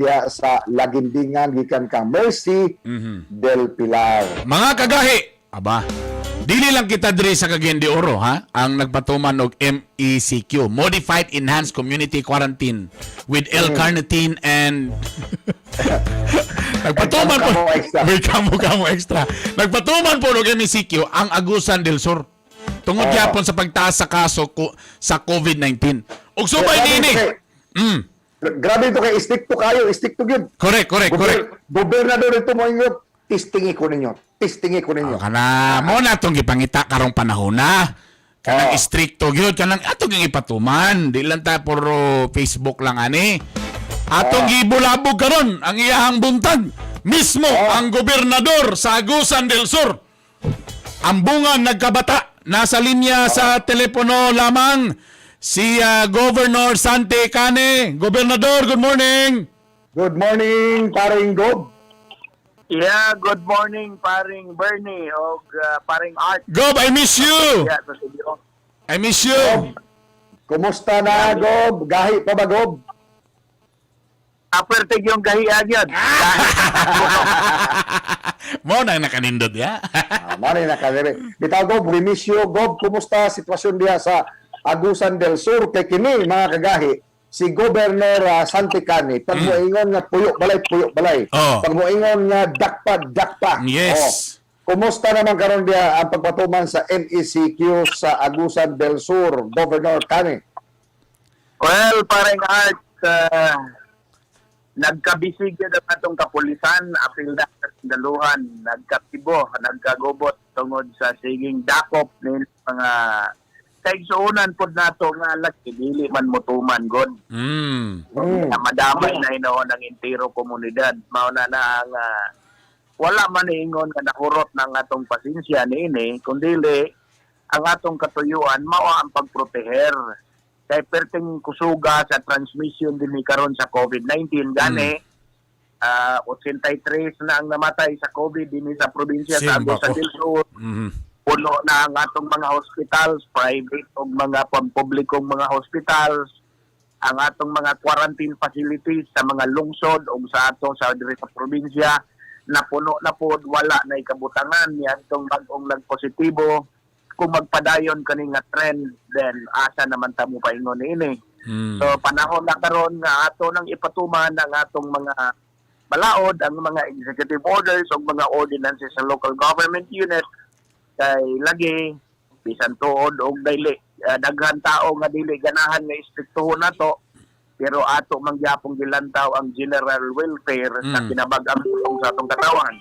diya sa Lagindingan gikan ka Mercy del Pilar. Mga kagahi, aba, dili lang kita diri sa Cagayan de Oro, ha? Ang nagpatuman og MECQ, Modified Enhanced Community Quarantine with L-carnitine and nagpatuman po. May kamo extra. Nagpatuman po og MECQ ang Agusan del Sur. Tungod gyapon sa pagtaas sa kaso sa COVID-19. Ug subay niini. Grabe ito kay stick to kayo, stick to gyud. Correct. Gobernador ito mo inyo, testingi ko ninyo. Kana mo na tong gipangita karong panahon na. Kanang stricto gyud kanang atong ipatuman. Di lang ta puro Facebook lang ani. Atong gibulabog karon ang iyahang buntag. Mismo ang gobernador sa Agusan del Sur. Ambungan nagkabata. Nasa linya sa telepono lamang si Governor Sante Cane. Gobernador, good morning. Good morning, paring Gob. Yeah, good morning, paring Bernie o paring Art. Gob, I miss you. Yeah, sa studio. I miss you. Kumusta na, Gob? Gahi pa ba, Gob? Apertig yung gahian yan. Mo na nakanindot ya. Mari na kadiri. Bitaw, Gob, we miss you. Gob, kumusta sitwasyon diya sa Agusan del Sur? Kay kini, mga kagahi, si Governor Sante Cane, pag moingon nga puyo balay. Pag moingon nga dakpa. Yes. Kumusta naman karon diya ang pagpatuman sa MECQ sa Agusan del Sur, Governor Cane? Well, paring Art, nagkabisig na atong kapulisan, apil na daluhan, nagkatibo, nagkagubot tungod sa siging dakop ng mga kaigsuunan po nato nga laki, dili man mutuman, God. Madamay na hinoon ang intiro komunidad. Mauna na ang wala man ingon nga nahurot ng atong pasensya niini, kundili ang atong katuyuan mao ang pagproteher kay perting kusuga sa transmission din ni karon sa COVID-19 gani 83 na ang namatay sa COVID din sa probinsya sa Agusan del Sur. Puno na ang atong mga hospitals, private o mga pampublikong mga hospitals, ang atong mga quarantine facilities sa mga lungsod o sa ato sa diri sa probinsya na puno na pod, wala na ikabutangan yan tong bagong nagpositibo. Kung magpadayon kani nga trend, then asa naman tamo paingon ini. So panahon na karon nga ato nang ipatuman ang atong mga balaod, ang mga executive orders o mga ordinances sa local government unit kay lagi bisan tuod og dili daghan tao nga dili ganahan nga istriktuhon nato, pero ato mangyapong gilantaw ang general welfare sa kinabag-ang sa atong katawan.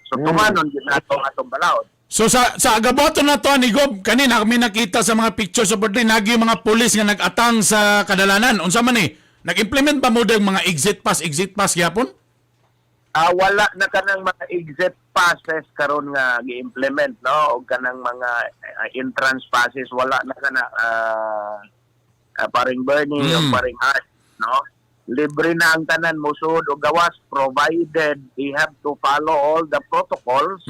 So tumanon gid nato atong balaod. So sa agaboto na to ni Gob, kanina kami nakita sa mga pictures sa birthday, nagi mga pulis nga nag-atang sa kadalanan. Unsa man ni? Nag-implement ba mo dag mga exit pass gyapon? Wala na kanang mga exit passes karon nga gi-implement, no, o kanang mga entrance passes wala na kana paring Bernie o paring Art, no. Libre na ang tanan musud o gawas provided they have to follow all the protocols.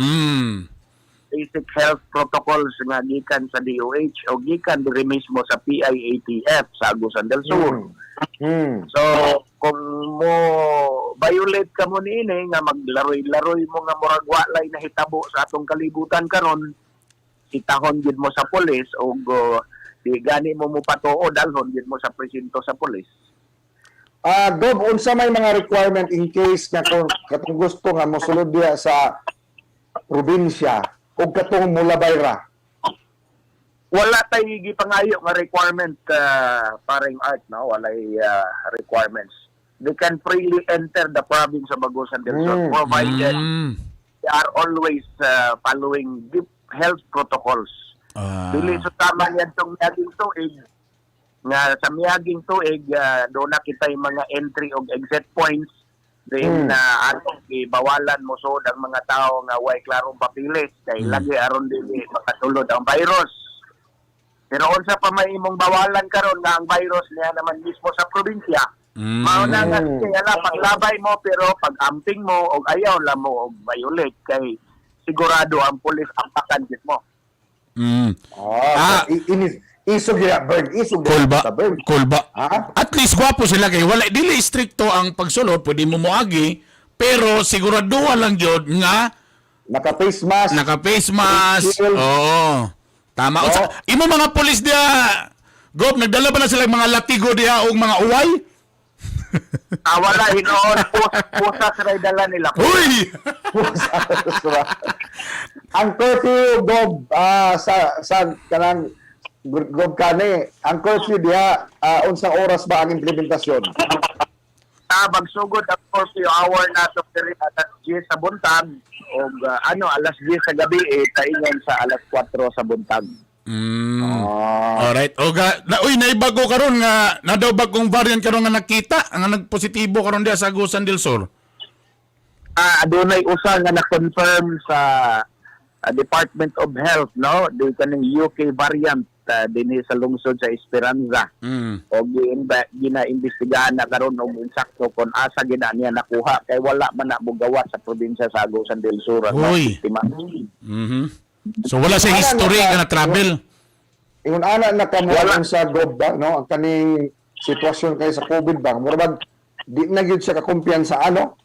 Basic health protocols nga gikan sa DOH o gikan diri mismo sa PIATF sa Agusan del Sur. So kung mo violate ka mo niini nga maglaroy-laroy mo nga murag walay na hitabo sa atong kalibutan karon, itahon gid mo sa pulis o di gani mo patuo dalhon gid mo sa presinto sa pulis. Gob, unsa may mga requirement in case nga katong gusto nga mosulod diya sa probinsya o katong mulabay ra? Wala tayo gipangayo nga requirement paring Art, no, walay requirements. They can freely enter the province of Agusan del Sur provided they are always following deep health protocols. Dili sa tama yan tong miyaging tuig nga sa miyaging tuig doon na kita yung mga entry o exit points. Then atong ibawalan mo so ang mga tao nga way klarong papilis kay lagi aron dili makatulod ang virus. Pero unsa pa may imong bawalan karon nga ang virus niya naman mismo sa probinsya. Mao na nga kaya paglabay mo pero pag-amping mo og ayaw la mo og violate kay sigurado ang pulis ang pakanjit mo. Isog ya, burn. Isog Cool ba? sa burn. Cool ba? Ha? At least gwapo sila kay wala dili stricto ang pagsulod, pwede mo moagi, pero siguraduhan lang gyud nga Naka-face mask. naka-face mask. Shield. Oo. Tama. Oo. Imo mga pulis dia, Gob, nagdala ba na sila mga latigo dia o mga uway? Wala, hinoon. Pusa sa dala nila. Uy! Ang curfew, Gob, sa kanang Gob kani, ang curfew diha, unsang oras ba ang implementasyon? Magsugod ang curfew hour na ito alas 10 sa buntag o alas 10 sa gabi taingon sa alas 4 sa buntag. Alright. Uy, naibago karon nga na daw bagong variant karon nga nakita, nga nagpositibo karon dia sa Agusan del Sur. Adunay usa nga na-confirm sa Department of Health, no? Di kaning UK variant dinhi sa lungsod sa Esperanza. O gina-imbestigahan na karon og insakto kung asa gina niya nakuha kay wala man na mugawa sa probinsya sa Agusan del Sur ang Uy. sistema. So wala sa history nga na travel. Ingon ana nakamuan sa Gob ba, no? Ang kaning sitwasyon kay sa COVID ba? Murag di na gyud siya kakumpiyansa ano?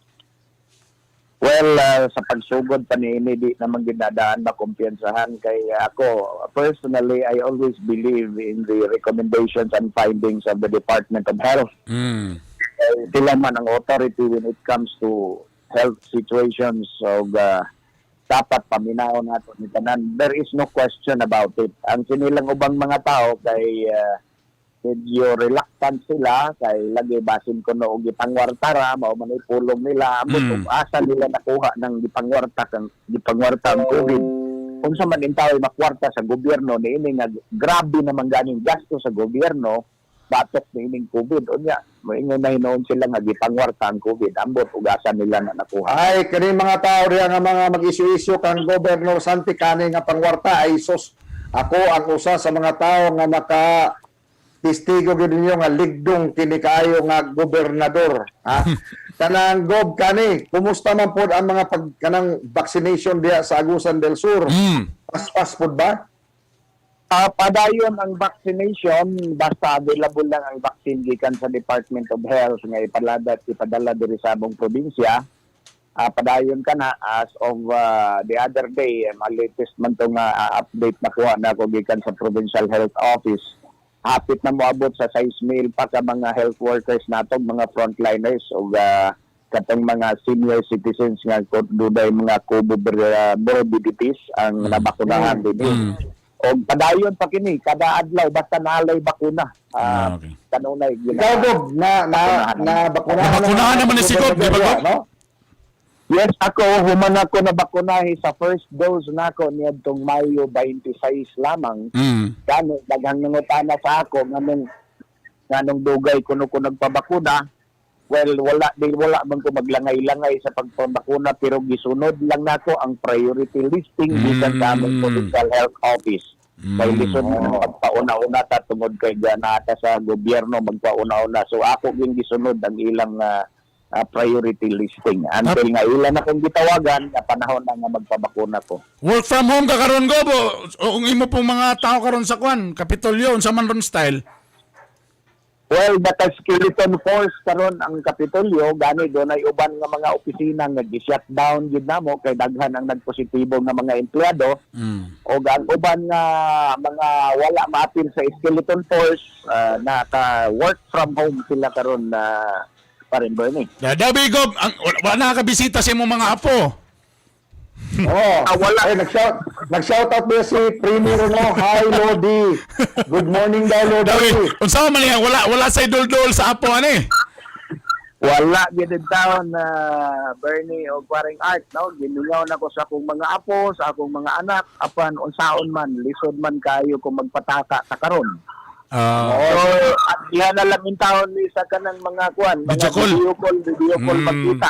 Well, sa pagsugod pa niini di naman ginadaan na kumpiyansahan kay ako personally I always believe in the recommendations and findings of the Department of Health. Sila man ang authority when it comes to health situations of dapat paminaw nato ni tanan. There is no question about it. Ang sinilang ubang mga tao kay medyo reluctant sila kay lagi basin ko no og gipangwartara mao man pulong nila ambot asa nila nakuha ng gipangwarta ang COVID. Unsa man in tawo makwarta sa gobyerno niini nga grabe naman ganing gasto sa gobyerno batok niining COVID unya moingon na hinoon sila nga gipangwarta ang COVID ambot ug asa nila na nakuha. Ay, kani mga tao riya nga mga mag-isyu-isyu kang Governor Santi kani nga pangwarta ay sus. Ako ang usa sa mga tao nga maka testigo gyud ninyo nga ligdong kini kaayo nga gobernador. Ha? Kanang Gob kani, kumusta man pod ang mga kanang vaccination diha sa Agusan del Sur? Pas pod ba? Padayon ang vaccination basta available lang ang vaccine gikan sa Department of Health nga ipadala diri sa among probinsya. Padayon ka na as of the other day, latest man itong update na kuha na ako gikan sa Provincial Health Office. Hapit na moabot sa 6,000 pa ka mga health workers natong mga frontliners o katong mga senior citizens nga duday mga comorbidities ang nabakunahan din. O padayon pa kini kada adlaw basta nalay bakuna. Okay. Kanunay Ikaw Gob na bakunahan Nabakunahan naman ni si Gob, di ba, Gob? No? Yes, ako human ako na bakunahi sa first dose nako niadtong Mayo 26 lamang. Kano daghang nangutana sa ako nganong dugay kuno ko nagpabakuna. Well, wala man ko maglangay-langay sa pagpabakuna pero gisunod lang nako ang priority listing gikan sa among Provincial Health Office. Kay lisod na magpauna-una ta tungod kay ganata sa gobyerno magpauna-una. So ako ging gisunod ang ilang priority listing. Until nga ilan akong gitawagan na panahon na nga magpabakuna ko. Work from home ka karon Gob o imo pong mga tao karon sa kwan, Kapitolyo unsa man ron style? Well, bata skeleton force karon ang Kapitolyo gani dunay uban nga mga opisina nga gi-shutdown gid namo kay daghan ang nagpositibo nga mga empleyado. O ang uban nga mga wala maapil sa skeleton force naka work from home sila karon pa rin Bernie. Dabi Gob, wala nakakabisita sa imong mga apo. Wala. Eh, nag-shout out ba si Premier no? Hi Lodi. Good morning daw Dabi, Lodi. unsa man yan wala sa idol-dol sa apo ani. Wala gid taon na Bernie o paring art no giningaw na ko sa akong mga apo sa akong mga anak apan unsaon man lisod man kayo kung magpataka sa karon. At diha na lang in taon ni sa kanang mga kuan mga video call magkita.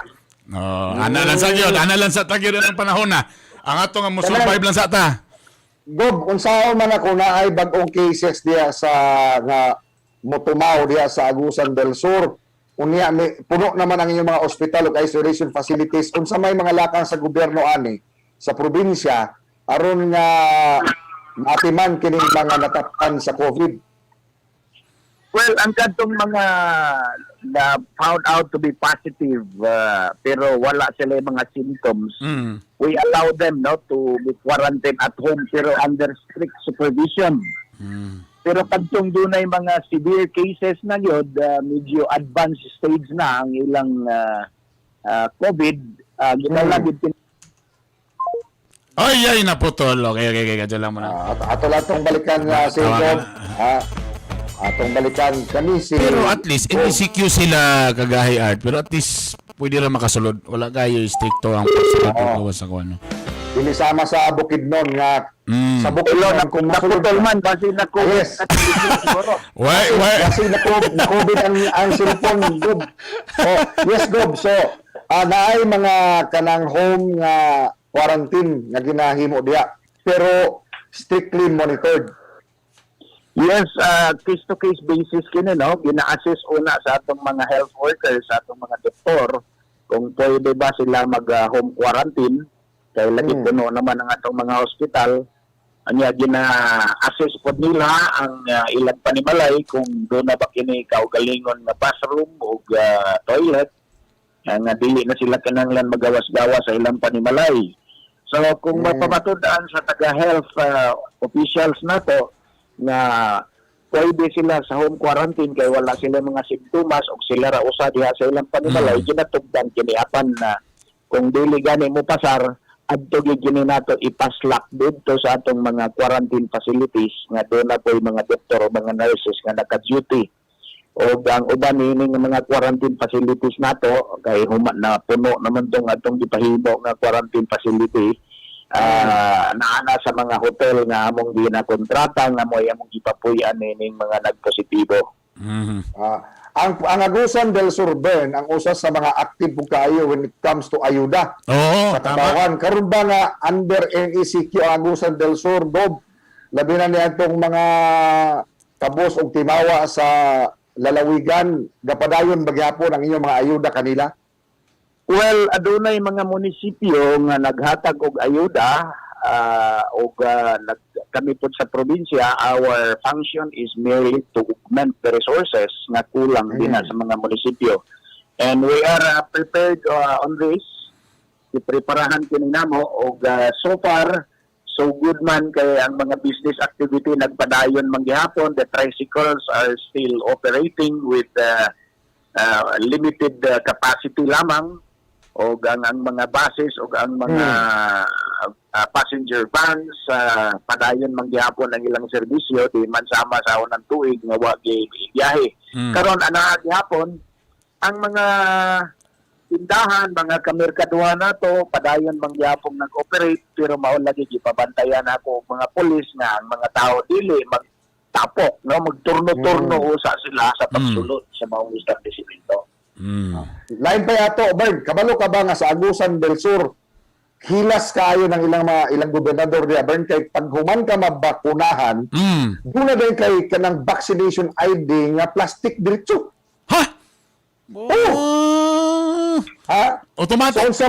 Ana lang sa gyud, ana lang sa tagyod ang panahon na. Ang ato nga mo survive lang sa ta. Gob, unsaon man ako na ay bag-ong cases diya sa nga motumaw diya sa Agusan del Sur. Unya puno naman ang inyong mga ospital ug isolation facilities. Unsa may mga lakang sa gobyerno ani sa probinsya aron nga matiman kining mga natapan sa COVID? Well, ang kadtong mga na found out to be positive pero wala sila mga symptoms, we allow them to be quarantined at home pero under strict supervision. Pero kadtong dunay mga severe cases na yun, medyo advanced stage na ang ilang COVID, ginalagid Ay, naputol. Okay. Kadyo lang muna. Ato lang itong balikan si Gob. Atong balikan kami si... Pero at least, MCQ sila kagahi art. Pero at least, pwede rin makasulod. Wala kayo stricto ang pagsulod ng gawas sa kuano. Dili sama sa Bukidnon nga sa Bukidnon kung naputol man kasi na COVID. Yes. Why? Kasi na-COVID ang cellphone, Gob. Yes, Gob. So, naay mga kanang home nga quarantine nga ginahimo diya. Pero strictly monitored. Yes, case-to-case basis kini, no? Gina-assess una sa atong mga health workers, sa atong mga doktor, kung pwede ba sila mag-home quarantine. Kaya lagi puno naman ang atong mga hospital. Anya gina-assess po nila ang ilang panimalay kung doon na ba kini kaugalingon na bathroom o toilet. Nga dili na sila kananglan magawas-gawas sa ilang panimalay. So kung mapamatudaan sa taga-health officials na to, na pwede sila sa home quarantine kay wala sila mga simptomas o sila ra usa diha sa ilang panimalay, ginatugdan kini apan na kung dili gani mo pasar adto gini nato ipaslak dito sa atong mga quarantine facilities nga doon na po mga doktor o mga nurses nga naka-duty. O ang uban nining mga quarantine facilities nato kay human na puno naman tong atong gipahimo nga quarantine facility. Naana sa mga hotel nga among ginakontrata nga mo among gipapuy-an ning mga nagpositibo. Ang Agusan del Sur, Bern, ang usa sa mga active po kayo when it comes to ayuda. Oo, Sa katawan. Karon ba nga under NECQ ang Agusan del Sur, Bob? Labi na niya itong mga kabos o timawa sa lalawigan, gapadayon bagyapon ang inyong mga ayuda kanila? Well, adunay mga munisipyo nga naghatag og ayuda kami po sa probinsya, our function is merely to augment the resources nga kulang din sa mga munisipyo. And we are prepared on this. Ipreparahan kini namo og so far so good man kay ang mga business activity nagpadayon manggihapon. The tricycles are still operating with limited capacity lamang. O ang mga buses o ang mga passenger vans padayon manggihapon ang ilang serbisyo di man sama sa unang tuig nga wa gibiyahe. Karon ana gihapon ang mga tindahan, mga kamerkaduhan nato padayon manggihapon nag-operate pero mao lagi gipabantayan ako og mga pulis nga ang mga tao dili magtapok no magturno-turno usa sila sa pagsulod sa mga establishmento. Lain pa yato, Bern, kabalo ka ba nga sa Agusan del Sur, hilas kayo ng ilang gobernador diya, Bern, kay paghuman ka mabakunahan, doon na din kay kanang vaccination ID nga plastic diretso. Ha? Ha? Automatic. So,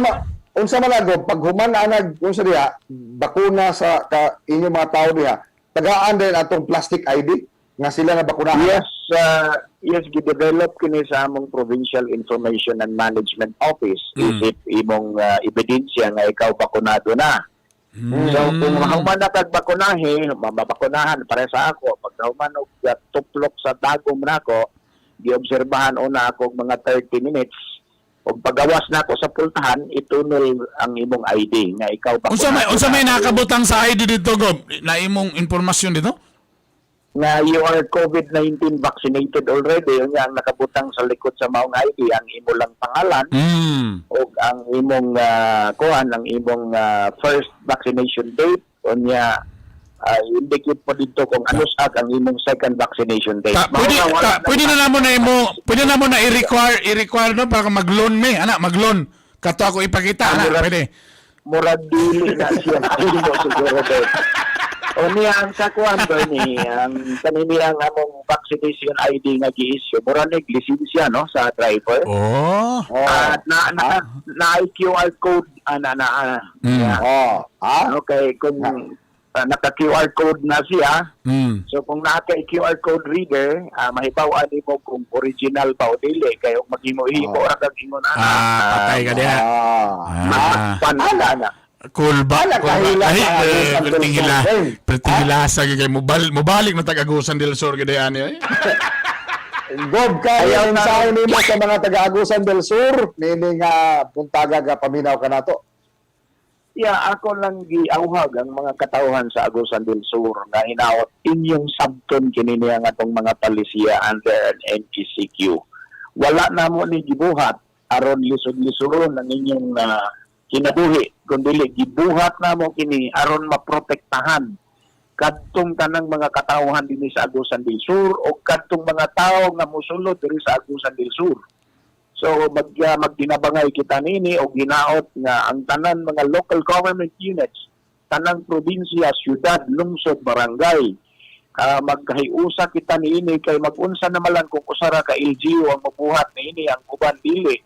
unsa malago, paghuman na unsa diha, bakuna sa inyong mga tao diha, tagaan din atong plastic ID nga sila na bakunahan. Yes, gidevelop kini sa among Provincial Information and Management Office isip imong ebidensya nga ikaw bakunado na. So kung mahuman na kag bakunahe, mabakunahan para sa ako, pag mahuman og tuplok sa dagom nako, giobserbahan una ako mga 30 minutes. Og pagawas nako sa pultahan, itunol ang imong ID nga ikaw bakunado. Unsa may nakabutang sa ID dito, Gob? Na imong impormasyon dito? Na you are COVID-19 vaccinated already, yun ang nakabutang sa likod sa maong ID, ang imo lang pangalan, o ang imong ang imong first vaccination date, o niya, indicate po dito kung ano ang imong second vaccination date. Pwede na mo na i-require no para mag-loan me, mag-loan. Kato ako ipakita, pwede. Murag dili na siya imo siguro dito. O niya ang sakuan ni ang kaniyang among vaccination ID nga gi-issue mura nig lisensya no sa driver. At na QR code Okay, kung naka-QR code na siya. Mm. So kung naka-QR code reader, mahibaw-an mo kung original ba o dili. Kaya maghimo-himo ra kag ingon Patay ka diha. Panala na. Cool ba? Wala, kahila Ay, sa Agusan del pertingila. Sur. Pertingila sa kay mobalik na taga-Agusan del Sur gid ani. Gob ka Ayaw yung na- mensahe nimo sa mga taga-Agusan del Sur, nini nga puntaga ka paminaw ka nato. Ako lang giawhag ang mga katauhan sa Agusan del Sur nga hinaot inyong sabton kini niya nga tong mga palisiya under an NECQ. Wala na mo ni gibuhat aron lisod-lisoron ang inyong kinabuhi kundi gibuhat na mo kini aron maprotektahan kadtong tanang mga katauhan dinhi sa Agusan del Sur o kadtong mga tawo nga mosulod diri sa Agusan del Sur. So magdinabangay kita nini o ginaot nga ang tanan mga local government units, tanang probinsya, syudad, lungsod, barangay, magkahiusa kita niini kay mag-unsa na malan kung usara ka LGU ang mabuhat niini ang uban dili.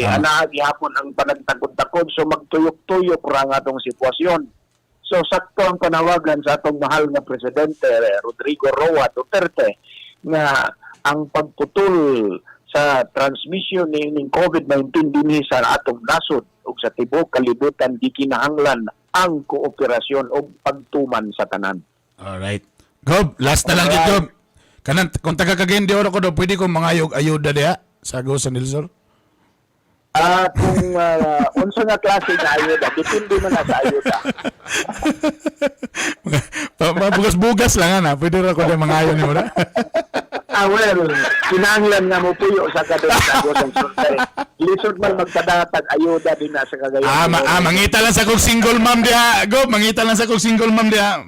Ana gihapon ang panagtagod-tagod so magtuyok-tuyok ra nga atong sitwasyon. So sakto ang panawagan sa atong mahal nga presidente Rodrigo Roa Duterte nga ang pagputol sa transmission ng COVID-19 dinhi sa atong nasod ug sa tibuok kalibutan gikinahanglan ang kooperasyon o pagtuman sa tanan. Alright. Gob, last na lang gid Gob. Kanang kung taga Cagayan de Oro ko do, pwede ko mangayog ayuda diha sa Agusan del Sur. Kung unsa nga klase nga ayuda, depende man na sa ayuda. Bugas-bugas lang ana, pwede ra ko diha mangayo nimo na. Well, kinahanglan nga mo puyo sa kadagdag sa sultay. Lisod man magkadatag ayuda din na sa Cagayan. Mangita lang sa kog single mom diha. Gob, mangita lang sa kog single mom diha.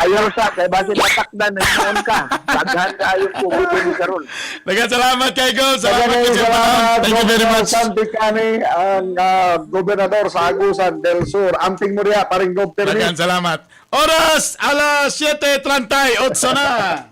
Ayaw sa kay base natakdan na noon ka. Daghan ka ayo ko ni karon. Daghang salamat kay Gob. Salamat Salamat, kay salamat, Thank you very much. Santi Cani, ang gobernador sa Agusan del Sur. Amping mo diha, paring Gob Termi. Daghang salamat. Oras alas 7:38 na.